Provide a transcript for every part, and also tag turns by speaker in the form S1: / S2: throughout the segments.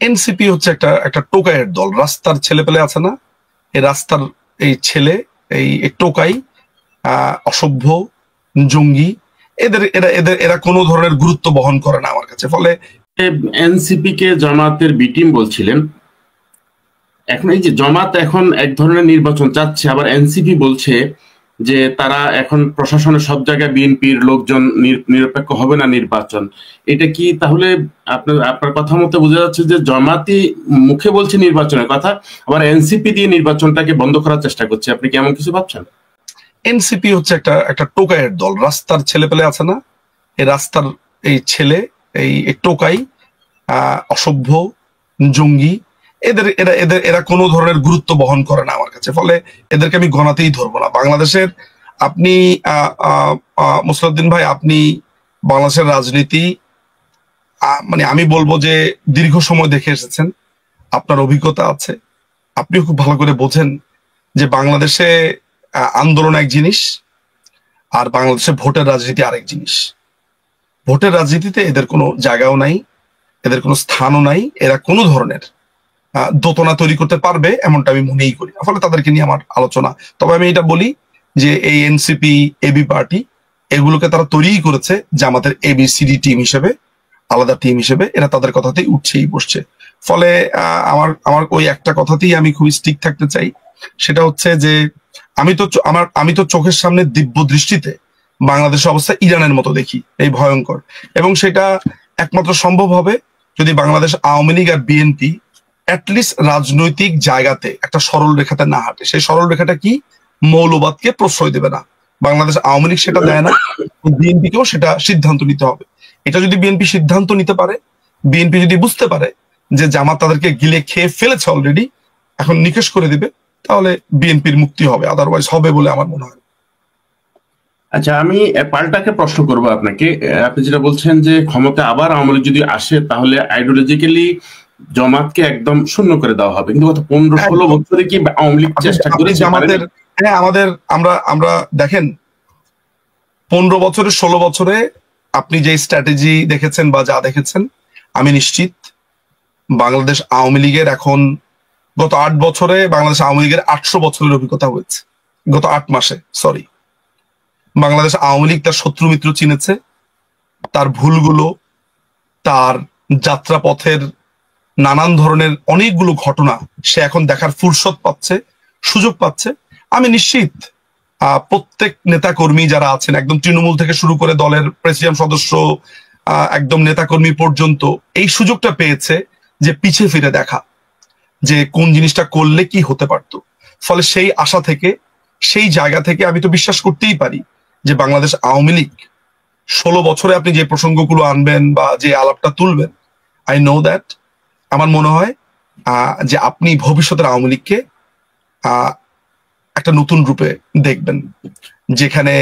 S1: NCP হচ্ছে একটা একটা টোকাইয়ের দল। রাস্তার ছেলে পেলে আছে না, এই রাস্তার এই ছেলে, এই টোকাই, অসভ্য, জঙ্গি, এরা কোনো ধরনের গুরুত্ব বহন করে না আমার কাছে। ফলে
S2: এনসিপি কে জামাতের বি টিম বলছিলেন, এখন এই যে জামাত এখন এক ধরনের নির্বাচন চাচ্ছে, আবার এনসিপি বলছে যে তারা এখন প্রশাসনের সব জায়গায় বিএনপির লোকজন নিরপেক্ষ হবে না নির্বাচন। এটা কি তাহলে আপনার কথা মতো বোঝা যাচ্ছে যে জামাতই মুখে বলছে নির্বাচনের কথা, আবার এনসিপি দিয়ে নির্বাচনটাকে বন্ধ করার চেষ্টা করছে? আপনি কি এমন কিছু ভাবছেন?
S1: এনসিপি হচ্ছে একটা একটা টোকাইয়ের দল। রাস্তার ছেলে পেলে আছে না, এই রাস্তার এই ছেলে, এই টোকাই, অসভ্য, জঙ্গি, এরা কোনো ধরনের গুরুত্ব বহন করে না আমার কাছে। ফলে এদেরকে আমি গণাতেই ধরবো না। বাংলাদেশের আপনি মুসলিউদ্দিন ভাই, আপনি বাংলাদেশের রাজনীতি মানে আমি বলবো যে দীর্ঘ সময় দেখে এসেছেন, আপনার অভিজ্ঞতা আছে, আপনিও খুব ভালো করে বোঝেন যে বাংলাদেশে আন্দোলন এক জিনিস আর বাংলাদেশে ভোটের রাজনীতি আরেক জিনিস। ভোটের রাজনীতিতে এদের কোনো জায়গাও নাই, এদের কোনো স্থানও নাই, এরা কোনো ধরনের দোতনা তৈরি করতে পারবে এমনটা আমি মনেই করি। ফলে তাদেরকে নিয়ে আমার আলোচনা। তবে আমি এটা বলি যে এই এনসিপি, এবি পার্টি, এগুলোকে তারা তৈরি করেছে জামাতের এবিসিডি টিম হিসেবে, আলাদা টিম হিসেবে। এরা তাদের কথাতেই উঠছেই বসছে। ফলে আমার ওই একটা কথাতেই আমি খুবই স্টিক থাকতে চাই, সেটা হচ্ছে যে আমি তো চোখের সামনে দিব্য দৃষ্টিতে বাংলাদেশের অবস্থা ইরানের মতো দেখি, এই ভয়ঙ্কর। এবং সেটা একমাত্র সম্ভব হবে যদি বাংলাদেশ আওয়ামী লীগ আর বিএনপি অ্যাটলিস্ট রাজনৈতিক জায়গাতে একটা সরল রেখাতে না হাঁটে। সেই সরল রেখাটা কি? মৌলবাদকে প্রশ্রয় দেবে না। বাংলাদেশ আওয়ামী লীগ সেটা দেয় না, বিএনপিকেও সেটা সিদ্ধান্ত নিতে হবে। এটা যদি বিএনপি সিদ্ধান্ত নিতে পারে, বিএনপি যদি বুঝতে পারে যে জামাত তাদেরকে গিলে খেয়ে ফেলেছে অলরেডি, এখন নিকেশ করে দিবে, তাহলে বিএনপির মুক্তি হবে, আদারওয়াইজ হবে বলে আমার মনে হয়।
S2: আচ্ছা, আমি পাল্টাকে প্রশ্ন করবো আপনাকে। আপনি যেটা বলছেন যে ক্ষমতা আবার আওয়ামী লীগ যদি আসে তাহলে আইডিওলজিক্যালি জামাতকে একদম শূন্য করে দেওয়া হবে, কিন্তু গত 15-16 বছরে কি আওয়ামী লীগ চেষ্টা করেছে?
S1: জামাতের আমরা দেখেন 15 বছরে 16 বছরে আপনি যে স্ট্র্যাটেজি দেখেছেন বা যা দেখেছেন, আমি নিশ্চিত বাংলাদেশ আওয়ামী লীগের এখন গত 8 বছরে বাংলাদেশ আওয়ামী লীগের 800 বছরের অভিজ্ঞতা হয়েছে। গত 8 মাসে বাংলাদেশ আওয়ামী লীগ তার শত্রু মিত্র চিনেছে, তার ভুলগুলো, তার যাত্রাপথের নানান ধরনের অনেকগুলো ঘটনা সে এখন দেখার ফুরসত পাচ্ছে, সুযোগ পাচ্ছে। আমি নিশ্চিত প্রত্যেক নেতা কর্মী যারা আছেন, একদম তৃণমূল থেকে শুরু করে দলের প্রেসিডিয়াম সদস্য, একদম নেতাকর্মী পর্যন্ত এই সুযোগটা পেয়েছে যে পিছিয়ে ফিরে দেখা, যে কোন জিনিসটা করলে কি হতে পারত। ফলে সেই আশা থেকে, সেই জায়গা থেকে আমি তো বিশ্বাস করতেই পারি যে বাংলাদেশ আওয়ামী লীগ 16 বছরে আপনি যে প্রসঙ্গগুলো আনবেন বা যে আলাপটা তুলবেন, আই নো দ্যাট, আমার মনে হয় যে আপনি ভবিষ্যতের আওয়ামী লীগকে একটা নতুন রূপে দেখবেন, যেখানে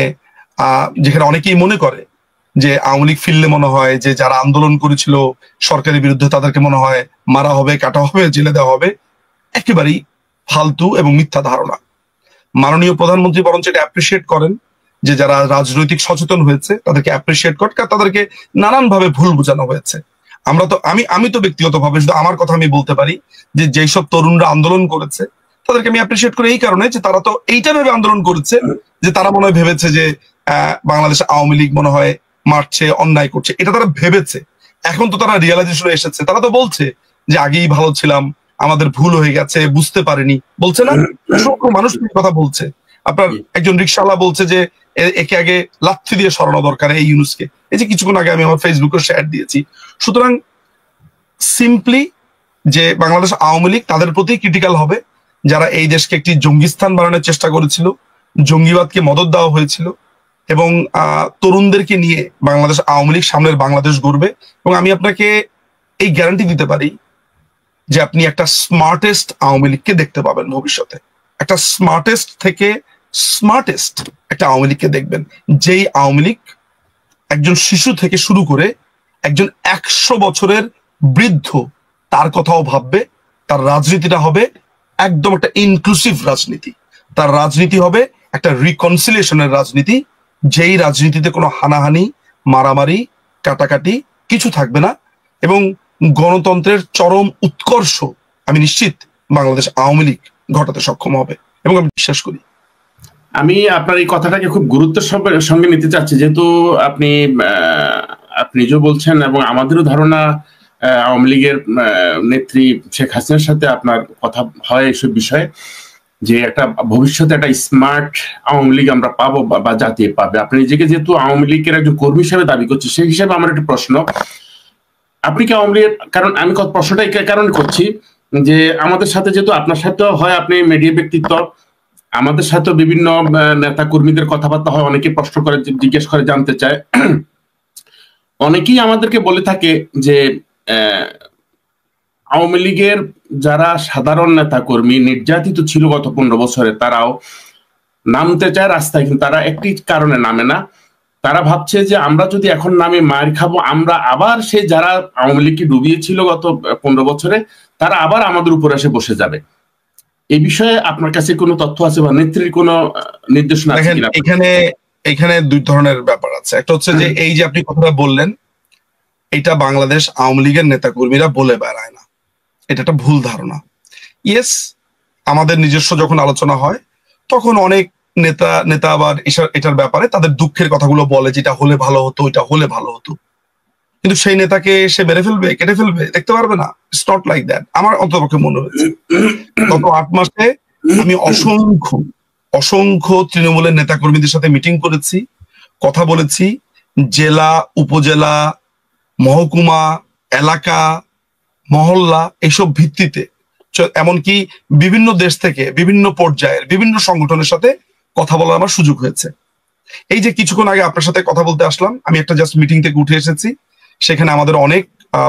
S1: অনেকেই মনে করে যে আওয়ামী লীগ ফিরলে মনে হয় যে যারা আন্দোলন করেছিল সরকারের বিরুদ্ধে তাদেরকে মনে হয় মারা হবে, কাটা হবে, জেলে দেওয়া হবে। একেবারেই ফালতু এবং মিথ্যা ধারণা। মাননীয় প্রধানমন্ত্রী বরঞ্চ এটা অ্যাপ্রিসিয়েট করেন যে যারা রাজনৈতিক সচেতন হয়েছে তাদেরকে অ্যাপ্রিসিয়েট করেন, কারণ তাদেরকে নানানভাবে ভুল বোঝানো হয়েছে। আমি তো ব্যক্তিগতভাবে শুধু আমার কথা আমি বলতে পারি যে যেসব তরুণরা আন্দোলন করেছে তাদেরকে আমি অ্যাপ্রিসিয়েট করি এই কারণে যে তারা তো এইটা ভেবে আন্দোলন করেছে যে তারা মনে হয় ভেবেছে যে বাংলাদেশ আওয়ামী লীগ মনে হয় মারছে, অন্যায় করছে, এটা তারা ভেবেছে। এখন তো তারা রিয়েলাইজেশনে এসেছে, তারা তো বলছে যে আগেই ভালো ছিলাম, আমাদের ভুল হয়ে গেছে, বুঝতে পারিনি, বলছে না? অসংখ্য মানুষ কথা বলছে। আপনার একজন রিক্সাওয়ালা বলছে যে একে আগে লাথি দিয়ে সরানো দরকার এই ইউনুসকে। এই যে কিছুক্ষণ আগে আমি আমার ফেসবুকে শেয়ার দিয়েছি। সুতরাং সিম্পলি যে বাংলাদেশ আওয়ামী লীগ তাদের প্রতি ক্রিটিক্যাল হবে যারা এই দেশকে একটি জঙ্গিস্তান বানানোর চেষ্টা করেছিল, জঙ্গিবাদকে মদত দেওয়া হয়েছিল, এবং তরুণদেরকে নিয়ে বাংলাদেশ আওয়ামী লীগ সামনের বাংলাদেশ গড়বে। এবং আমি আপনাকে এই গ্যারান্টি দিতে পারি যে আপনি একটা স্মার্টেস্ট আওয়ামী লীগকে দেখতে পাবেন ভবিষ্যতে। একটা স্মার্টেস্ট থেকে স্মার্টেস্ট একটা আওয়ামী লীগকে দেখবেন, যেই আওয়ামী লীগ একজন শিশু থেকে শুরু করে একজন 100 বছরের বৃদ্ধ তার কথাও ভাববে। তার রাজনীতিটা হবে একদম একটা ইনক্লুসিভ রাজনীতি, তার রাজনীতি হবে একটা রিকনসিলিয়েশনের রাজনীতি, যেই রাজনীতিতে কোনো হানাহানি, মারামারি, কাটাকাটি কিছু থাকবে না। এবং গণতন্ত্রের চরম উৎকর্ষ আমি নিশ্চিত বাংলাদেশ আওয়ামী লীগ ঘটাতে সক্ষম হবে এবং আমি বিশ্বাস করি।
S2: আমি আপনার এই কথাটাকে খুব গুরুত্বের সঙ্গে নিতে চাচ্ছি, যেহেতু আপনি নিজেও বলছেন এবং আমাদেরও ধারণা আওয়ামী লীগের নেত্রী শেখ হাসিনার সাথে আপনার কথা হয় এসব বিষয়ে, যে একটা ভবিষ্যতে একটা স্মার্ট আওয়ামী লীগ আমরা পাবো বা জাতি পাবে। আপনি নিজেকে যেহেতু আওয়ামী লীগের একজন কর্মী হিসেবে দাবি করছেন, সেই হিসাবে আমার একটা প্রশ্ন, আপনি কি আওয়ামী লীগের, কারণ আমি প্রশ্নটা এই কারণে করছি যে আমাদের সাথে যেহেতু আপনার সাথেও হয়, আপনি মিডিয়া ব্যক্তিত্ব, আমাদের সাথেও বিভিন্ন নেতা কর্মীদের কথাবার্তা হয়, অনেকে প্রশ্ন করে, জিজ্ঞেস করে, জানতে চায়। অনেকেই আমাদেরকে বলে থাকে যে আওয়ামী লীগের যারা সাধারণ নেতা কর্মী নির্যাতিত ছিল গত 15 বছরে, তারাও নামতে চায় রাস্তায়, কিন্তু তারা একটি কারণে নামে না। তারা ভাবছে যে আমরা যদি এখন নামে মার খাবো, আমরা আবার সেই যারা আওয়ামী লীগকে ডুবিয়েছিল গত 15 বছরে, তারা আবার আমাদের উপর এসে বসে যাবে। এই বিষয়ে আপনার কাছে কোনো তথ্য আছে বা নেত্রীর কোনো নির্দেশনা আছে কিনা?
S1: এখানে দুই ধরনের ব্যাপার আছে। একটা হচ্ছে যে এই যে আপনি কথাটা বললেন, এটা বাংলাদেশ আওয়ামী লীগের নেতা কর্মীরা বলে বেড়ায় না, এটা একটা ভুল ধারণা। ইয়েস, আমাদের নিজস্ব যখন আলোচনা হয় তখন অনেক নেতা আবার এটার ব্যাপারে তাদের দুঃখের কথাগুলো বলে, যেটা হলে ভালো হতো, এটা হলে ভালো হতো, কিন্তু সেই নেতাকে সে মেরে ফেলবে, কেটে ফেলবে, দেখতে পারবে না। ইটস নট লাইক দ্যাট, আমার অন্তপক্ষে মনে হয়েছে। গত 8 মাসে আমি অসংখ্য তৃণমূলের নেতা কর্মীদের সাথে মিটিং করেছি, কথা বলেছি, জেলা, উপজেলা, মহকুমা, এলাকা, মহল্লা, এইসব ভিত্তিতে, এমনকি বিভিন্ন দেশ থেকে বিভিন্ন পর্যায়ের বিভিন্ন সংগঠনের সাথে কথা বলার আমার সুযোগ হয়েছে। এই যে কিছুক্ষণ আগে আপনার সাথে কথা বলতে আসলাম, আমি একটা জাস্ট মিটিং থেকে উঠে এসেছি, সেখানে আমাদের অনেক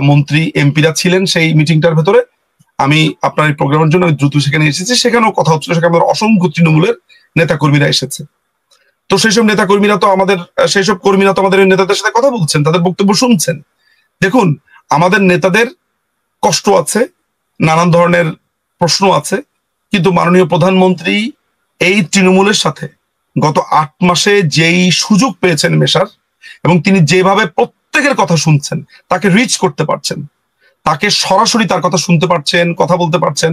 S1: মন্ত্রী এমপিরা ছিলেন সেই মিটিংটার ভেতরে। আমি আপনার এই প্রোগ্রামের জন্য দ্রুত সেখানে এসেছি, সেখানেও কথা হচ্ছিল, সেখানে আমাদের অসংখ্য তৃণমূলের নেতা কর্মীরা এসেছে। তো সেইসব নেতা কর্মীরা তো আমাদের নেতাদের সাথে কথা বলছেন, তাদের বক্তব্য শুনছেন। দেখুন, আমাদের নেতাদের কষ্ট আছে, নানান ধরনের প্রশ্ন আছে, কিন্তু মাননীয় প্রধানমন্ত্রী এই তৃণমূলের সাথে গত 8 মাসে যেই সুযোগ পেয়েছেন মেশার, এবং তিনি যেভাবে প্রত্যেকের কথা শুনছেন, তাকে রিচ করতে পারছেন, তাকে সরাসরি তার কথা শুনতে পারছেন, কথা বলতে পারছেন,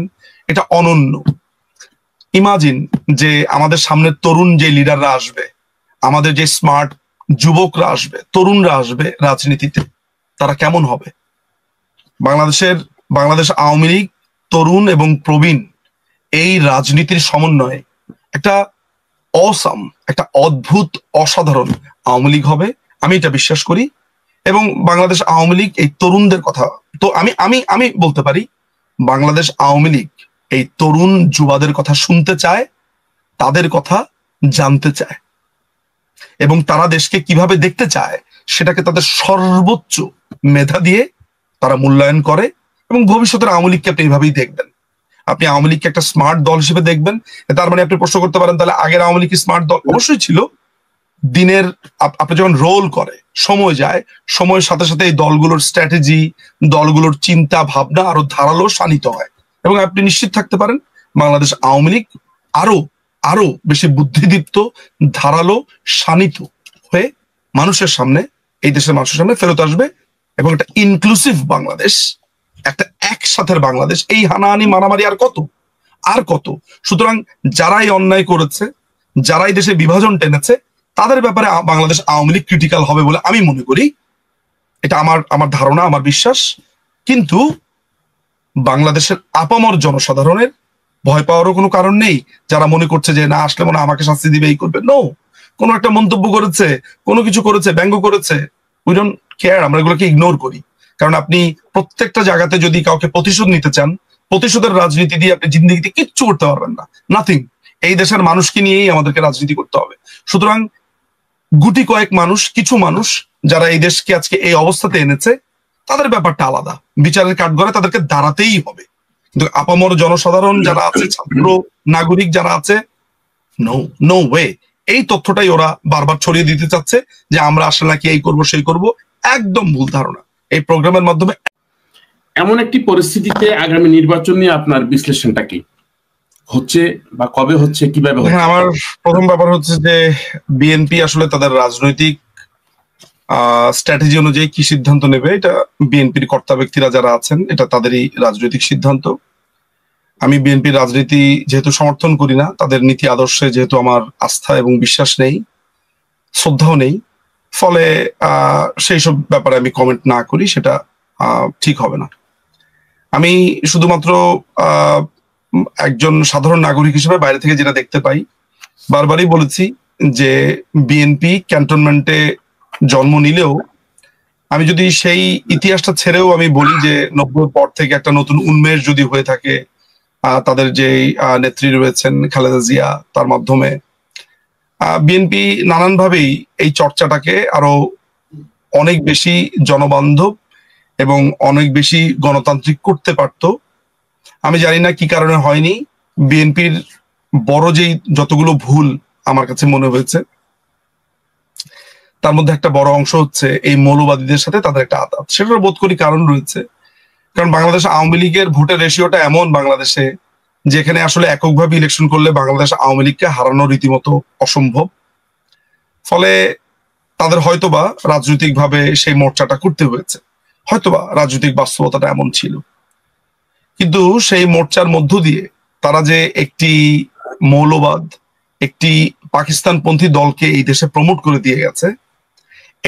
S1: এটা অনন্য। ইমাজিন যে আমাদের সামনে তরুণ যে লিডাররা আসবে, আমাদের যে স্মার্ট যুবকরা আসবে, তরুণরা আসবে রাজনীতিতে, তারা কেমন হবে? বাংলাদেশ আওয়ামী লীগ তরুণ এবং প্রবীণ এই রাজনীতির সমন্বয়ে একটা অসাম, একটা অদ্ভুত, অসাধারণ আওয়ামী লীগ হবে, আমি এটা বিশ্বাস করি। এবং বাংলাদেশ আওয়ামী লীগ এই তরুণদের কথা, তো আমি বলতে পারি, বাংলাদেশ আওয়ামী লীগ এই তরুণ যুবাদের কথা শুনতে চায়, তাদের কথা জানতে চায়, এবং তারা দেশকে কিভাবে দেখতে চায় সেটাকে তাদের সর্বোচ্চ মেধা দিয়ে তারা মূল্যায়ন করে। এবং ভবিষ্যতের আওয়ামী লীগকে আপনি এইভাবেই দেখবেন, আপনি আওয়ামী লীগকে একটা স্মার্ট দল হিসেবে দেখবেন। তার মানে আপনি প্রশ্ন করতে পারেন, তাহলে আগের আওয়ামী লীগ স্মার্ট দল? অবশ্যই ছিল। দিনের আপনি যখন রোল করে, সময় যায়, সময়ের সাথে সাথে এই দলগুলোর স্ট্র্যাটেজি, দলগুলোর চিন্তা ভাবনা আরো ধারালো, শানিত হয়। এবং আপনি নিশ্চিত থাকতে পারেন, বাংলাদেশ আওয়ামী লীগ আরো বেশি বুদ্ধিদীপ্ত, ধারালো, শানিত হয়ে মানুষের সামনে, এই দেশের মানুষের সামনে ফেরত আসবে, এবং একটা ইনক্লুসিভ বাংলাদেশ, একটা একসাথের বাংলাদেশ। এই হানাহানি, মারামারি আর কত? সুতরাং যারাই অন্যায় করেছে, যারাই দেশে বিভাজন টেনেছে, তাদের ব্যাপারে বাংলাদেশ আওয়ামী লীগ ক্রিটিক্যাল হবে বলে আমি মনে করি। এটা আমার ধারণা, আমার বিশ্বাস। কিন্তু বাংলাদেশের আপামর জনসাধারণের ভয় পাওয়ারও কোনো কারণ নেই, যারা মনে করছে যে না আসলে মনে আমাকে শাস্তি দিবে, এই করবে। নো, কোনো একটা মন্তব্য করেছে, কোনো কিছু করেছে, ব্যঙ্গ করেছে, উই ডোন্ট কেয়ার, আমরা এগুলোকে ইগনোর করি। কারণ আপনি প্রত্যেকটা জায়গাতে যদি কাউকে প্রতিশোধ নিতে চান, প্রতিশোধের রাজনীতি দিয়ে আপনি জিন্দিগিতে কিচ্ছু করতে পারবেন না, নাথিং। এই দেশের মানুষকে নিয়েই আমাদেরকে রাজনীতি করতে হবে। সুতরাং গুটি কয়েক মানুষ, কিছু মানুষ যারা এই দেশকে আজকে এই অবস্থাতে এনেছে, তাদের ব্যাপারটা আলাদা, বিচারের কাঠগড়ায় তাদেরকে দাঁড়াতেই হবে। কিন্তু আপামর জনসাধারণ যারা আছে, ছাত্র নাগরিক যারা আছে, নো ওয়ে। এই তথ্যটাই ওরা বারবার ছড়িয়ে দিতে চাচ্ছে যে আমরা আসলে নাকি এই করব, সেই করব। একদম ভুল ধারণা। এই প্রোগ্রামের মাধ্যমে
S2: এমন একটি পরিস্থিতিতে আগামী নির্বাচন নিয়ে আপনার বিশ্লেষণটা কি হচ্ছে, বা কবে হচ্ছে, কিভাবে হচ্ছে?
S1: আমার প্রথম ব্যাপার হচ্ছে যে বিএনপি আসলে তাদের রাজনৈতিক স্ট্র্যাটেজি অনুযায়ী কি সিদ্ধান্ত নেবে এটা বিএনপির কর্তা ব্যক্তিরা যারা আছেন এটা তাদেরই রাজনৈতিক সিদ্ধান্ত। আমি বিএনপির রাজনীতি যেহেতু সমর্থন করি না, তাদের নীতি আদর্শে যেহেতু আমার আস্থা এবং বিশ্বাস নেই, শ্রদ্ধাও নেই, ফলে সেই সব ব্যাপারে আমি কমেন্ট না করি, সেটা ঠিক হবে না। আমি শুধুমাত্র একজন সাধারণ নাগরিক হিসেবে বাইরে থেকে যেটা দেখতে পাই, বারবারই বলেছি যে বিএনপি ক্যান্টনমেন্টে জন্ম নিলেও আমি যদি সেই ইতিহাসটা ছেড়েও আমি বলি যে 90 পর থেকে একটা নতুন উন্মেষ যদি হয়ে থাকে, তাদের যে নেত্রী রয়েছেন খালেদা জিয়া, তার মাধ্যমে বিএনপি নানানভাবেই এই চর্চাটাকে আরো অনেক বেশি জনবান্ধব এবং অনেক বেশি গণতান্ত্রিক করতে পারত। আমি জানি না কি কারণে হয়নি। বিএনপির বড় যেই যতগুলো ভুল আমার কাছে মনে হয়েছে, তার মধ্যে একটা বড় অংশ হচ্ছে এই মৌলবাদীদের সাথে তাদের একটা আঘাত। সেটার বোধ করি কারণ রয়েছে, কারণ বাংলাদেশ আওয়ামী লীগের ভোটের রেশিওটা এমন বাংলাদেশে, যেখানে আসলে এককভাবে ইলেকশন করলে বাংলাদেশ আওয়ামী লীগকে হারানো রীতিমতো অসম্ভব। ফলে তাদের হয়তোবা রাজনৈতিকভাবে সেই মোর্চাটা করতে হয়েছে, হয়তোবা রাজনৈতিক বাস্তবতাটা এমন ছিল। কিন্তু সেই মোর্চার মধ্য দিয়ে তারা যে একটি মৌলবাদ, একটি পাকিস্তানপন্থী দলকে এই দেশে প্রমোট করে দিয়ে গেছে,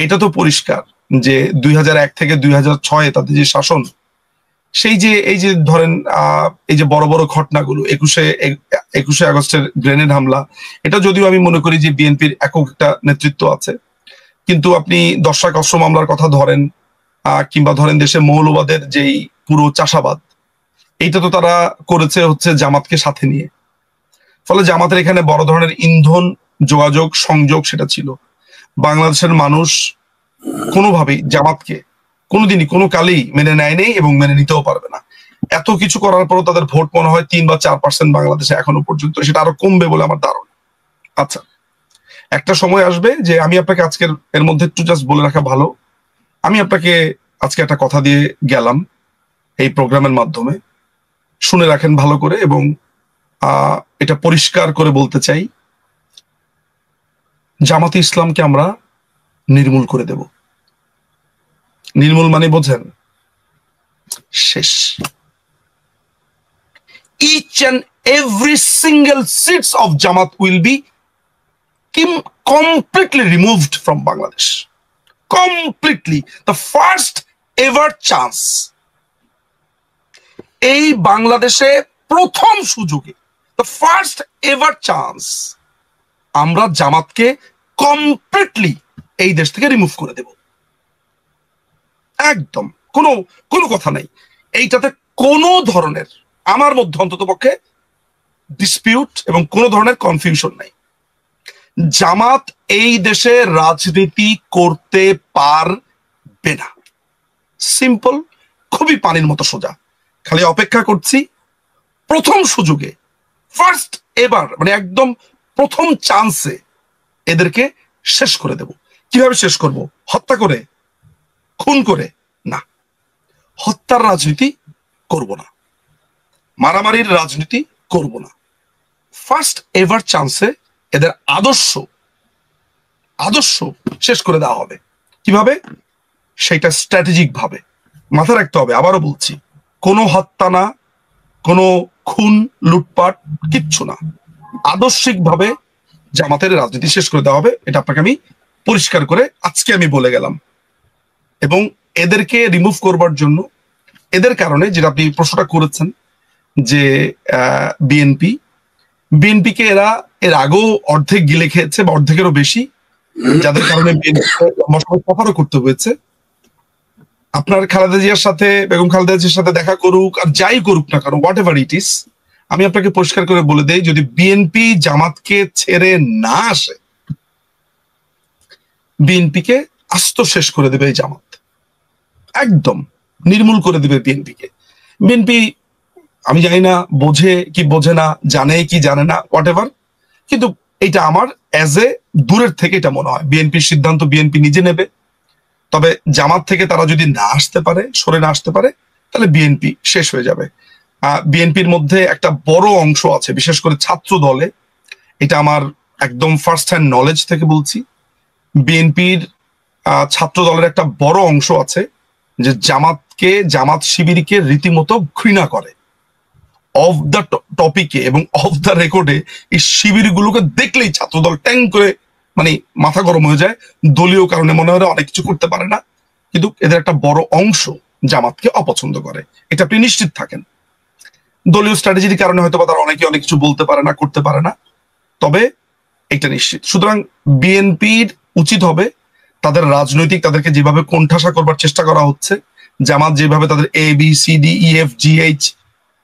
S1: এটা তো পরিষ্কার যে 2001 থেকে 2006 তাদের যে শাসন, সেই যে এই যে ধরেন এই যে বড় বড় ঘটনাগুলো, 21শে আগস্টের গ্রেনেড হামলা, এটা যদিও আমি মনে করি যে বিএনপির একক একটা নেতৃত্ব আছে, কিন্তু আপনি দর্শক অস্ত্র মামলার কথা ধরেন, কিংবা ধরেন দেশে মৌলবাদের যেই পুরো চাষাবাদ, এইটা তো তারা করেছে হচ্ছে জামাতকে সাথে নিয়ে। ফলে জামাতের এখানে বড় ধরনের ইন্ধন, যোগাযোগ, সংযোগ সেটা ছিল। বাংলাদেশের মানুষ কোনোভাবেই জামাতকে কোনোদিনই কোনো কালেই মেনে নেয় নেই এবং মেনে নিতেও পারবে না। এত কিছু করার পরও তাদের ভোট মনে হয় 3 বা 4% বাংলাদেশে এখনো পর্যন্ত, সেটা আরো কমবে বলে আমার ধারণা। আচ্ছা, একটা সময় আসবে যে আমি আপনাকে আজকের এর মধ্যে একটু জাস্ট বলে রাখা ভালো, আমি আপনাকে আজকে একটা কথা দিয়ে গেলাম এই প্রোগ্রামের মাধ্যমে, শুনে রাখেন ভালো করে এবং এটা পরিষ্কার করে বলতে চাই, জামাতে ইসলামকে আমরা নির্মূল করে দেব। নির্মূল মানে বোঝেন, শেষ। Each and every single seats of Jamaat will be completely removed from Bangladesh. Completely. The first ever chance. এই বাংলাদেশে প্রথম সুযোগে, the first ever chance, আমরা জামাতকে কমপ্লিটলি এই দেশ থেকে রিমুভ করে দেব। একদম কোনো কথা নাই এইটাতে, কোনো ধরনের আমার মধ্যে অন্তত পক্ষে ডিসপিউট এবং কোনো ধরনের কনফিউশন নাই। জামাত এই দেশে রাজনীতি করতে পারবে না, সিম্পল, খুবই পানির মতো সোজা। খালি অপেক্ষা করছি প্রথম সুযোগে, ফার্স্ট এবার, মানে একদম প্রথম চান্সে এদেরকে শেষ করে দেব। কিভাবে শেষ করব? হত্যা করে, খুন করে না, হত্যার রাজনীতি করব না, মারামারির রাজনীতি করব না। ফার্স্ট এভার চান্সে এদের আদর্শ শেষ করে দেওয়া হবে। কিভাবে? সেটা স্ট্র্যাটেজিক ভাবে মাথা রাখতে হবে। আবারও বলছি, কোনো হত্যা না, কোনো খুন, লুটপাট, কিচ্ছু না, আদর্শিক ভাবে জামাতের রাজনীতি শেষ করে দেওয়া হবে। এটা আপনাকে আমি পরিষ্কার করে আজকে আমি বলে গেলাম। এবং এদেরকে রিমুভ করবার জন্য, এদের কারণে যেটা আপনি প্রশ্নটা করেছেন যে বিএনপিকে এরা এর আগেও অর্ধেক গিলে খেয়েছে বা অর্ধেকেরও বেশি, যাদের কারণে সফরও করতে হয়েছে। আপনার খালেদা জিয়ার সাথে, বেগম খালেদা জিয়ার সাথে দেখা করুক আর যাই করুক না কারণ, হোয়াট এভার ইট ইস, আমি আপনাকে পরিষ্কার করে বলে দেই, যদি বিএনপি জামাতকে ছেড়ে না আসে, বিএনপিকে আস্ত শেষ করে দেবে এই জামাত, একদম নির্মূল করে দেবে বিএনপিকে। বিএনপি আমি জানি না বোঝে কি বোঝে না, জানে কি জানে না, হোয়াট এভার, কিন্তু এটা আমার অ্যাজ এ দূরের থেকে এটা মনে হয় বিএনপির সিদ্ধান্ত বিএনপি নিজে নেবে। তবে জামাত থেকে তারা যদি না আসতে পারে, সরে না আসতে পারে, তাহলে বিএনপি শেষ হয়ে যাবে। বিএনপির মধ্যে একটা বড় অংশ আছে, বিশেষ করে ছাত্র দলে, এটা আমার একদম ফার্স্ট হ্যান্ড নলেজ থেকে বলছি, বিএনপির ছাত্র দলের একটা বড় অংশ আছে যে জামাত শিবিরকে রীতিমতো ঘৃণা করে। অফ দ্য টপিকে এবং অফ দ্য রেকর্ডে এই শিবিরগুলোকে দেখলেই ছাত্রদল ট্যাং করে মানে মাথা গরম হয়ে যায়। দলীয় কারণে মনে হয় অনেক কিছু করতে পারে না, কিন্তু এদের একটা বড় অংশ জামাতকে অপছন্দ করে, এটা আপনি নিশ্চিত থাকেন। দলীয় স্ট্র্যাটেজির কারণে হয়তো বা তারা অনেকে অনেক কিছু বলতে পারে না, করতে পারে না, তবে এটা নিশ্চিত। সুতরাং বিএনপির উচিত হবে তাদের রাজনৈতিক, তাদেরকে যেভাবে কোণঠাসা করবার চেষ্টা করা হচ্ছে, জামাত যেভাবে তাদের ABCDEFGH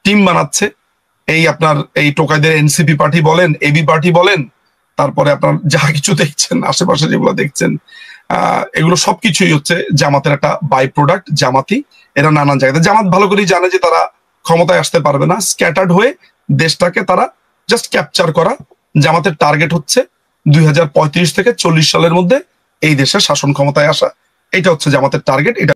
S1: টিম বানাচ্ছে, এই টোকাইদের এনসিপি পার্টি বলেন, এবি পার্টি বলেন, তারপরে আপনার যা কিছু দেখছেন আশেপাশে যেগুলো দেখছেন, এগুলো সবকিছুই হচ্ছে জামাতের একটা বাই প্রোডাক্ট। জামাতি এরা নানান জায়গাতে, জামাত ভালো করেই জানে যে তারা ক্ষমতায় আসতে পারবে না, স্ক্যাটার্ড হয়ে দেশটাকে তারা জাস্ট ক্যাপচার করা। জামাতের টার্গেট হচ্ছে 2035 থেকে 40 সালের মধ্যে এই দেশের শাসন ক্ষমতায় আসা, এটা হচ্ছে জামাতের টার্গেট। এটা